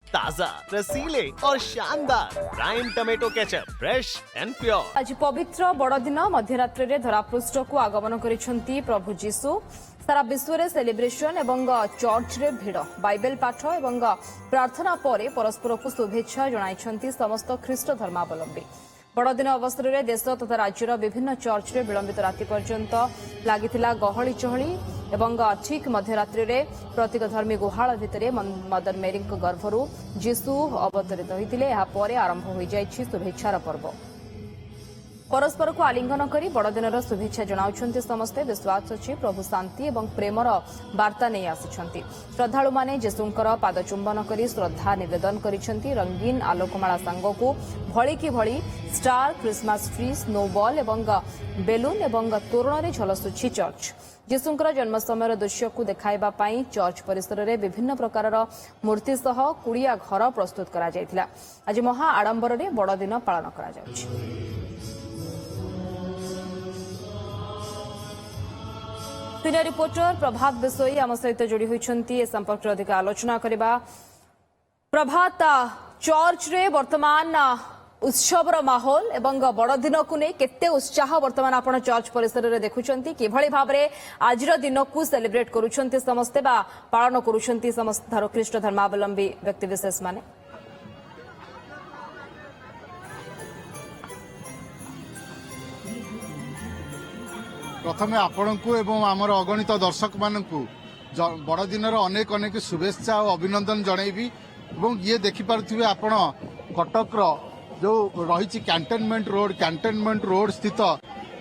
ताजा, रसीले और शानदार prime tomato ketchup, fresh and pure. आज पवित्र बड़दिन मध्यरात्रि रे धरापृष्ठ को आगमन करिसेंती प्रभु जीशु। सारा विश्व रे सेलिब्रेशन एवं चर्च रे भिड़, बाइबल पाठ एवं प्रार्थना परे परस्पर को शुभेच्छा जणाइछंती समस्त ख्रीष्ट धर्मावलंबी। बड़दिन अवसर में देश तथा राज्यर विभिन्न चर्च रे विलंबित राति पर्यंत लागिथिला गहली चहली एवं ठीक मध्यरात्रि रे प्रतीक धर्मी गुहाल भितर मदर मेरी गर्भरू जीशु अवतरित होते। यापर आरंभ हो जाइछि शुभेच्छार पर्व। परस्पर को आलिंगन करी बड़दिनर शुभेच्छा जनाउछंती समस्ते। विश्वास अछि प्रभु शांति एवं प्रेमर वार्ता नहीं आसिछंती। श्रद्धालु माने जीशुंकर पादचुंबन करी श्रद्धा निवेदन करिछंती। रंगीन आलोकमाला सांगकू भଳି कि भଳି स्टार, क्रिसमस ट्री, स्नोबॉल एवं बेलून एवं तोरण रे झलसुछि चर्च। जीशुंकर जन्म समय दृश्य को देखाइबा पई चर्च परिसर रे विभिन्न प्रकारर मूर्ति सह कुड़िया घर प्रस्तुत करा जायतिला। आज महा आडंबर रे बड़दिन पालन करा जाउछि। सीनियर रिपोर्टर प्रभात बिसोई आम सहित जोड़ी होती ए संपर्क में अधिक आलोचना करबा। प्रभात, चर्च रे वर्तमान उत्सवर माहौल एवं बड़दिन को नहीं केते उत्साह वर्तमान आपण चर्च परिसर रे देखुचंती, किभଳି भाबरे आजिर दिन को सेलिब्रेट करूछंती समस्ते बा पालन करूछंती समस्त ख्रीष्ट धर्मावलंबी व्यक्तिविशेष माने। प्रथमे आपणकू एवं आमर अगणित दर्शक मानकू बड़दिनर अनेक अनेक शुभेच्छा और अभिनंदन जनइबी। ये देखिपारे आपण कटकर जो रही कैंटनमेंट रोड स्थित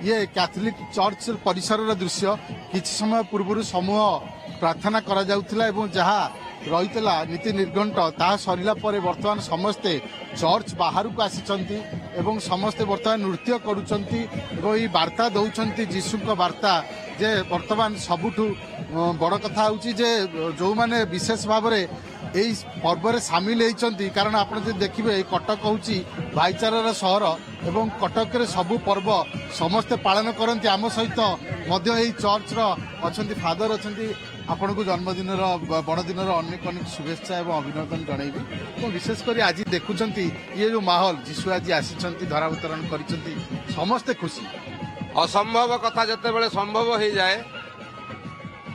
ये कैथोलिक चर्च परिसर दृश्य। किछि समय पूर्व समूह प्रार्थना करा जाउथिला एवं जहाँ रहीतला नीति निर्घंट ता सरिला परे वर्तमान समस्ते चर्च बाहर को आसिचंती एवं समस्ते वर्तमान नृत्य करूचंती एवं ई वार्ता दउचंती जीशु को वार्ता जे वर्तमान सबुठु बड़ कथा होउची जे जो माने विशेष भाव में यही पर्व रे सामिल होइचंती। कारण आपण जे देखिबे कटक होउची भाईचारार सहर एवं कटक रे सबु पर्व समस्ते पालन करंती। आम सहित मध्य एही चर्च रो अछंती फादर अछंती। आपण को जन्मदिन बड़दिन अनेक अनेक शुभेच्छा एवं अभिनंदन जनइबी। तो विशेषकर आज देखुंत ये जो माहौल जीशु आज आसी धरावतरण कर समस्ते खुशी। असंभव कथा जिते बड़े संभव हो जाए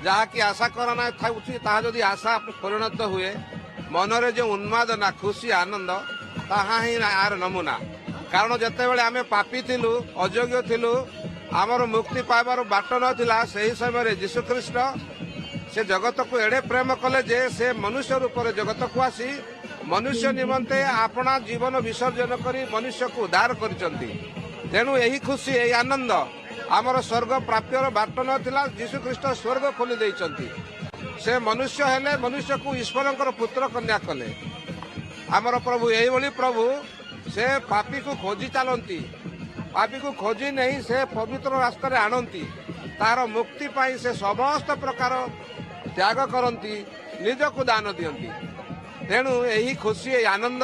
जहा कि आशा करना था जदि आशा परिणत हुए मनरे जो उन्मादना खुशी आनंद ताहा ही आर नमूना। कारण जिते बड़े आम पापी थिलु अयोग्य थिलु आमर मुक्ति पाइबार बाट नथिला सही समय जीशु ख्रीष्ट से जगत को एड़े प्रेम कले जे से मनुष्य रूप में जगत को आसी मनुष्य निमंते अपना जीवन विसर्जन करी मनुष्य को उद्धार करिसंती। तेणु यही खुशी यही आनंद आमर स्वर्ग प्राप्यर बाट नथिला जीशु ख्रीष्ट स्वर्ग खोली देइचंती। से मनुष्य हेले मनुष्य को ईश्वरंकर पुत्र कन्या कले। आमर प्रभु यही भली प्रभु से पापी को खोजी चलती, पापी को खोजी नहीं से पवित्र रास्ता आणती। तार मुक्ति पाई से समस्त प्रकार त्याग करती, निज को दान दियंती। तेणु यही खुशी यही आनंद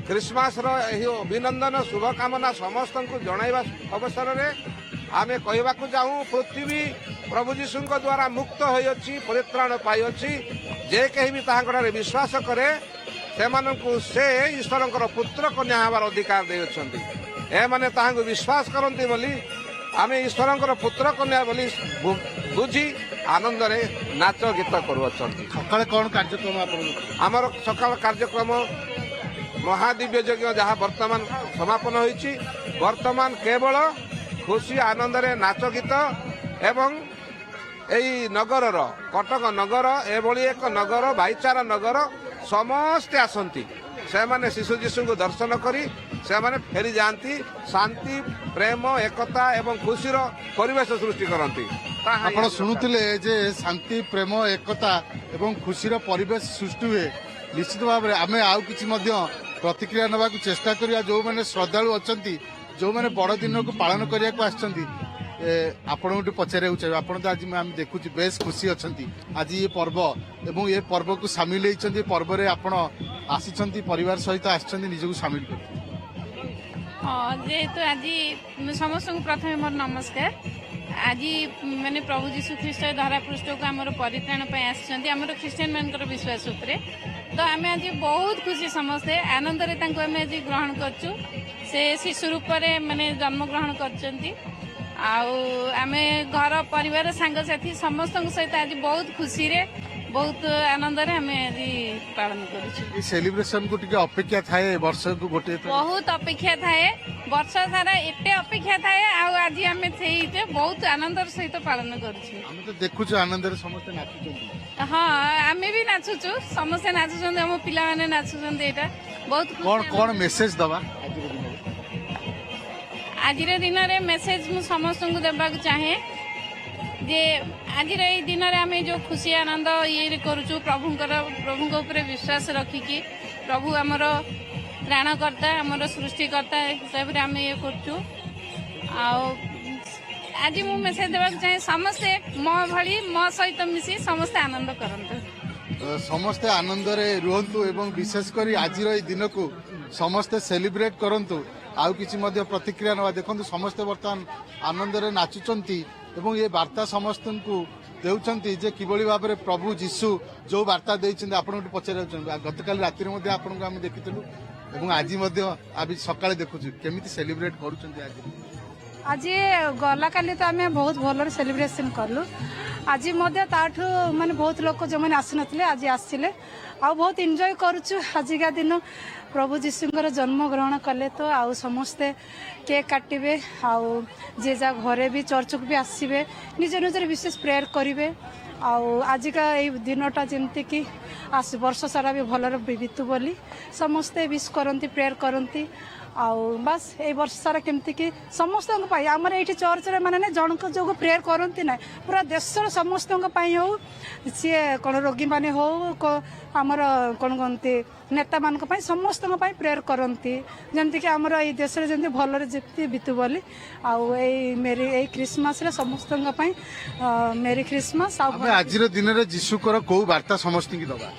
क्रिसमस यही अभिनंदन शुभकामना समस्त को जणाइबा अवसर में आम कहवा चाहूँ पृथ्वी प्रभु जीशु द्वारा मुक्त होइछि, परित्राण पाइछि। जे कहीं भी ताहांकडे विश्वास करे से ईश्वरंकर पुत्र कन्या हबार अधिकार देउछंती। ए माने ताहांको विश्वास करंती बोली आम ईश्वरंकर पुत्र कन्या बोली बुझी आनंद रे नाच गीत करुछंती। सकाळे कोन कार्यक्रम आमर सकाळ कार्यक्रम महादिव्य यज्ञ जहाँ वर्तमान समापन होइछि। वर्तमान केवल खुशी आनंद रे नाच गीत एवं एई नगर कटक नगर एभली एक नगर भाईचारा नगर समस्ते आसंती। से माने शिशु जीशु को दर्शन करी से माने फेरी जाती शांति प्रेम एकता एवं खुशीर परिवेश सृष्टि करती। आपण शुणुले जे शांति प्रेम एकता एवं खुशीर परिवेश सृष्टि हुए। निश्चित भाव में आम आउ कि प्रतिक्रिया नवा चेष्टा करिया। जो माने श्रद्धालु अछंती जो माने बड़दिन को पालन करिया को आछंती आपण पचारे चाहिए। आप आज आम देखु बेस खुशी अच्छा आज ये पर्व एवं ये पर्व को सामिल होती पर्व में आप परिवार सहित आजक सामिल कर जेहेतु आज समस्त प्रथम मोर नमस्कार। आज माने प्रभु जीशु ख्रीष्ट धरा पृष्ठ को आमर परित्राण आम ख्रीस्टियन मान विश्वास उपरे। तो तो आम आज बहुत खुशी समस्ते आनंद आम आज ग्रहण करचु से शिशु रूप माने जन्म ग्रहण करचंती आम घर परिवार सांगसाथी समस्त सहित आज बहुत खुशी रे बहुत आनंद रे आम आज पालन करूछु। सेलिब्रेशन को टिके अपेक्षा थाए वर्ष को गोटे बहुत अपेक्षा थाए वर्ष सारा एते अपेक्षा थाए आज आम से बहुत आनंद सहित पालन करूछु। हम तो देखुछु आनंद रे समस्त नाचुछन। हाँ आम भी नाचुचु समस्ते नाचुचंदी हम पिला माने नाचुचंदी एटा बहुत कौन कौन मेसेज दबा आज दिन में मेसेज मु समस्त को देवाक चाहे जे आज दिन में आम जो खुशी आनंद ये करूचु प्रभु ऊपर विश्वास रखिकी प्रभु आमर त्राणकर्ता आमर सृष्टिकर्ता हिसाब से आम ये करूचु। आज मु मेसेज देवाक चाहे समस्ते मो भली मो सहित मिसी समस्ते आनंद करंतु समस्ते आनंद रे रुहंतु एवं विशेष करी आज दिन को समस्ते सेलिब्रेट करंतु। आउ किछि मध्य प्रतिक्रिया नवा देखंतु समस्ते वर्तमान आनंद रे नाचुचंती एवं ये वार्ता समस्त को देउचंती जे किबळी भाबरे प्रभु जीशु जो वार्ता देइछन्ती आपन पचार गतकाल राति रे मध्य आपन हम देखितलु एवं आज मध्य आज सकाळे देखुछु केमिति सेलिब्रेट करूचंती आज गला काली तो आम बहुत भल सेलिब्रेशन कलु आज ताठू माने बहुत लोग जो मैंने आसी नथिले आज आसिले आ बहुत एंजॉय करूछु। आजिका दिन प्रभु जीशुंकर जन्म ग्रहण कले तो आउ समस्ते केक काटिबे आउ जे जा घरे भी चर्च को भी आसीबे निज निजर विशेष प्रेयर करिवे आउ आजिका ए दिनटा जेमती कि आस वर्ष सारा भी भलर बीतु बोली समस्ते विश करती प्रेयर करती आउ बस ए वर्ष सारा केमती कि समस्त आमर ये चर्च रे माने जनक जो प्रेयर करती ना पूरा देशर समस्त हो सी कौन रोगी माने हो आमर कौन कहते नेता मान समस्त प्रेयर करती जमती कि आमर ये देश में जमी भलरे जीति बीतु बोली आउ मेरी ए क्रिसमस रे समस्त मेरी क्रिसमस आज दिन में जीशुकर कौ वार्ता समस्त की दबा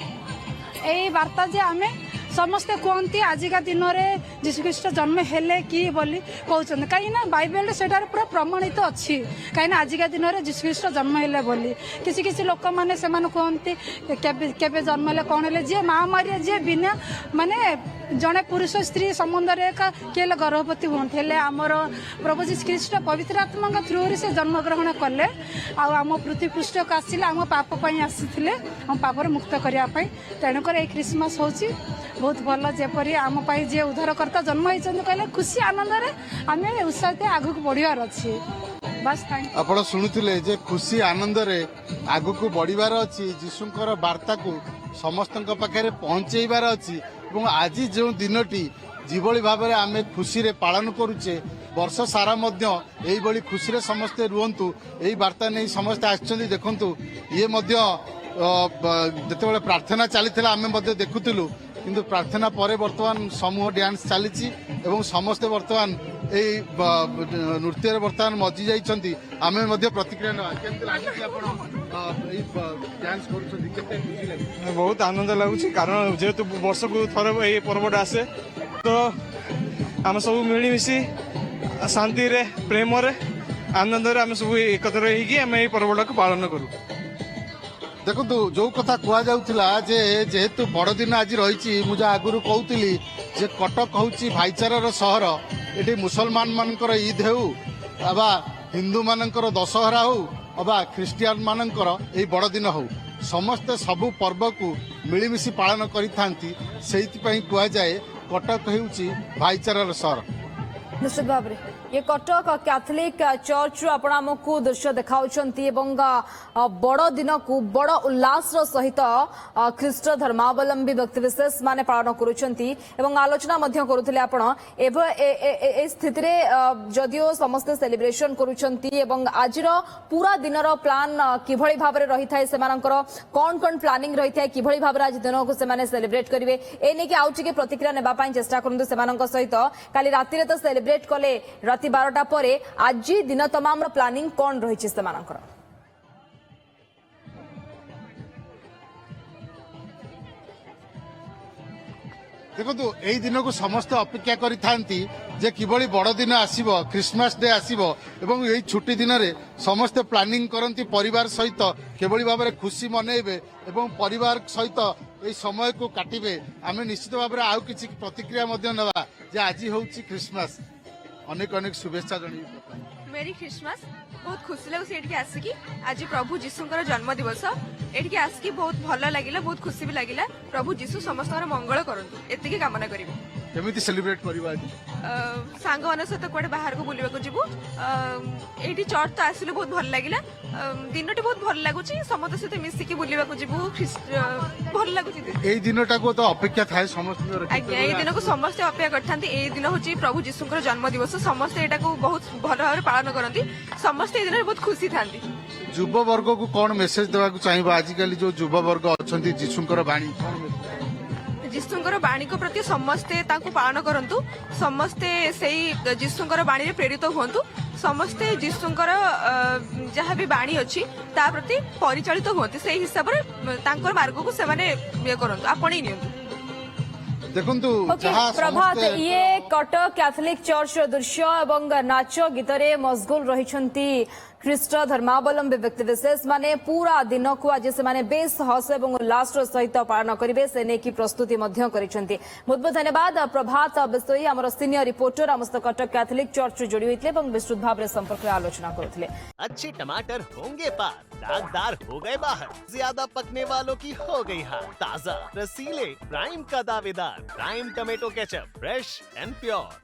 यही वार्ता जे आमे समस्ते कहती आजिका दिन में जीशुख्रीष्ट जन्म हेले कि बोली कहते कहीं बाइबल से पूरा प्रमाणित अच्छी कहीं आजिका दिन में जीशुख्रीष्ट जन्म हेले बोली किसी किसी लोक मैंने से कहती केबे जन्म हेले कौन हेले जी महामारी जी बिना माने जड़े पुरुष स्त्री संबंध किए गर्भवती हमें हेले आमर प्रभु जीशुख्रीष्ट पवित्र आत्मा थ्रू से जन्म ग्रहण कले आम पृथ्वी पृष्ठ को आसिले आम पाप आसी आम पापर मुक्त करने तेणुक ये क्रिसमस हूँ बहुत भल जेपरी आम जे उद्धारकर्ता जन्म होती कहले खुशी आनंद आम उत्साहित आगक बढ़ियार अच्छी बस थैंक आप शुणुले जे खुशी आनंद रे आगक बढ़िबार अच्छी जीशुकर वार्ता को समस्त पाखे पहुंचेबार अच्छी और आज जो दिनटी जिभली भाव में आम खुशी रे पालन करुचे वर्ष सारा यही खुशी रे समस्ते रुहंतु यही वार्ता नहीं समस्ते आछंती देखंतु ये जिते प्रार्थना चली आम देखुलु किंतु प्रार्थना पर बर्तमान समूह डांस चली समस्ते बर्तमान यही नृत्य बर्तमान मजी जाइछंती आमे मध्य प्रतिक्रिया ना केमति लागी आपण डांस करूछंती बहुत आनंद लगुच कारण जेहेतु वर्ष को थर ये पर्वटा आसे तो आम सब मिलमिशी शांति रे प्रेम रे आनंद रे आम सब एकत्र होगी आम ये पर्वटा को पालन करूँ। देखो जो कथा कहला जेहेतु बड़ दिन आज रही मुझे आगुरी कहती जे कटक हूँ भाईचारार सहर ये मुसलमान मानकर ईद हो अबा हिंदू मानकर दशहरा हो अबा ख्रीस्टियान मानकर यही बड़ दिन हो समस्ते सबु पर्व को मिलमिशी पालन करिथांती सेइथिपई कुआ जाए कटक हूँ भाईचारार सहर। निश्चित भाव में ये कटक कैथोलिक चर्च आपण आमको दृश्य देखाउछंती एवं बड़ दिन को बड़ उल्लास सहित ख्रीष्ट धर्मावलंबी व्यक्तिविशेष माने पालन करुछंती एवं आलोचना मध्य करुथिले आपण ए स्थिति रे जदियो समस्त सेलिब्रेशन करुछंती एवं आजिर पूरा दिनर प्लान किभଳି भाबरे रही थाए सेमानकर कोन कोन प्लानिंग रही थाए किभଳି भाबरे आज दिन को सेमाने सेलिब्रेट करिवे ए नेकी आउटिके प्रतिक्रिया नेबा पई चेष्टा करंतु सेमानक सहित काली राति रे तो सेलिब्रेट कले राति 12टा परे आज दिन तमाम प्लानिंग कौन रही सेमानकर देखो यही दिन को समस्त अपेक्षा करिथांती जे किभଳି बड़ दिन आसीबो क्रिसमस डे आसीबो एवं यही छुट्टी दिन रे समस्त प्लानिंग करंती परिवार सहित किभଳି भाबरे खुशी मनेइबे एवं परिवार सहित এই সময় को काटिबे आमे निश्चित भाव में आउ किछि प्रतिक्रिया मध्य नबा जे आज होउछि क्रिसमस अनेक अनेक शुभेच्छा जणी मेरी क्रिसमस बहुत खुशी लगुच एटिके आसिकी आज प्रभु जीशुଙ୍କର जन्म दिवस एटिके आसिकी बहुत भल लागिला बहुत खुशी भी लागिला प्रभु जीशु समस्तଙ୍କର मंगल करंतु एतिके कामना करिवो केमिति सेलिब्रेट करबा आज सांग मान सहित कुआडे बाहर को बुलिबा को जिवु एटी चर्च तो आसिले बहुत भल लागिला दिनटी बहुत भल लागुची समस्त सहित मिसिकी बुलिबा को जिवु भल लागुची एई दिनटा को तो अपेक्षा थाए समस्त आज्ञा एई दिन को समस्त अपेक्षा करथांती एई दिन होची प्रभु जीशुଙ୍କର जन्म दिवस समस्त एटा को बहुत भल भाव पालन करंती समस्त एई दिन बहुत खुशी थांती युव वर्ग को कौन मेसेज देवा चाहिए आजिकल जो युव वर्ग अच्छा जीशुଙ୍କର बाणी जीशुଙ୍କର बाणी को प्रति समस्ते तांको पालन करंतु समस्ते सेही जीशुଙ୍କର बाणी रे प्रेरित हुंतु समस्ते जीशुଙ୍କର जहाँ भी बाणी अछि ता प्रति परिचालित हुंतु सेही हिसाब रे तांकर मार्ग को से माने ये करंतु आपणी नियंतु देखंतु ओके, प्रभात ये कटक कैथोलिक चर्च दृश्य एवं नाच गीत रे मशगुल रहिछंती ख्रीष्ट धर्मावलंबी व्यक्ति विशेष माने पूरा दिन को आज से माने बेस हस एवं उल्लास सहित पालन करेंगे से ने की प्रस्तुति मध्य करिसेंती बहुत बहुत धन्यवाद प्रभात बिसोई हमर सीनियर रिपोर्टर हमस्त कटक कैथोलिक चर्च जोड़ी होइतले एवं विस्तृत भाव रे संपर्क रे आलोचना करथिले अच्छे टमाटर होंगे पार, दागदार हो गए बाहर, ज्यादा पकने वालों की हो गई हार। ताजा रसीले प्राइम का दावेदार prime tomato ketchup, fresh and pure.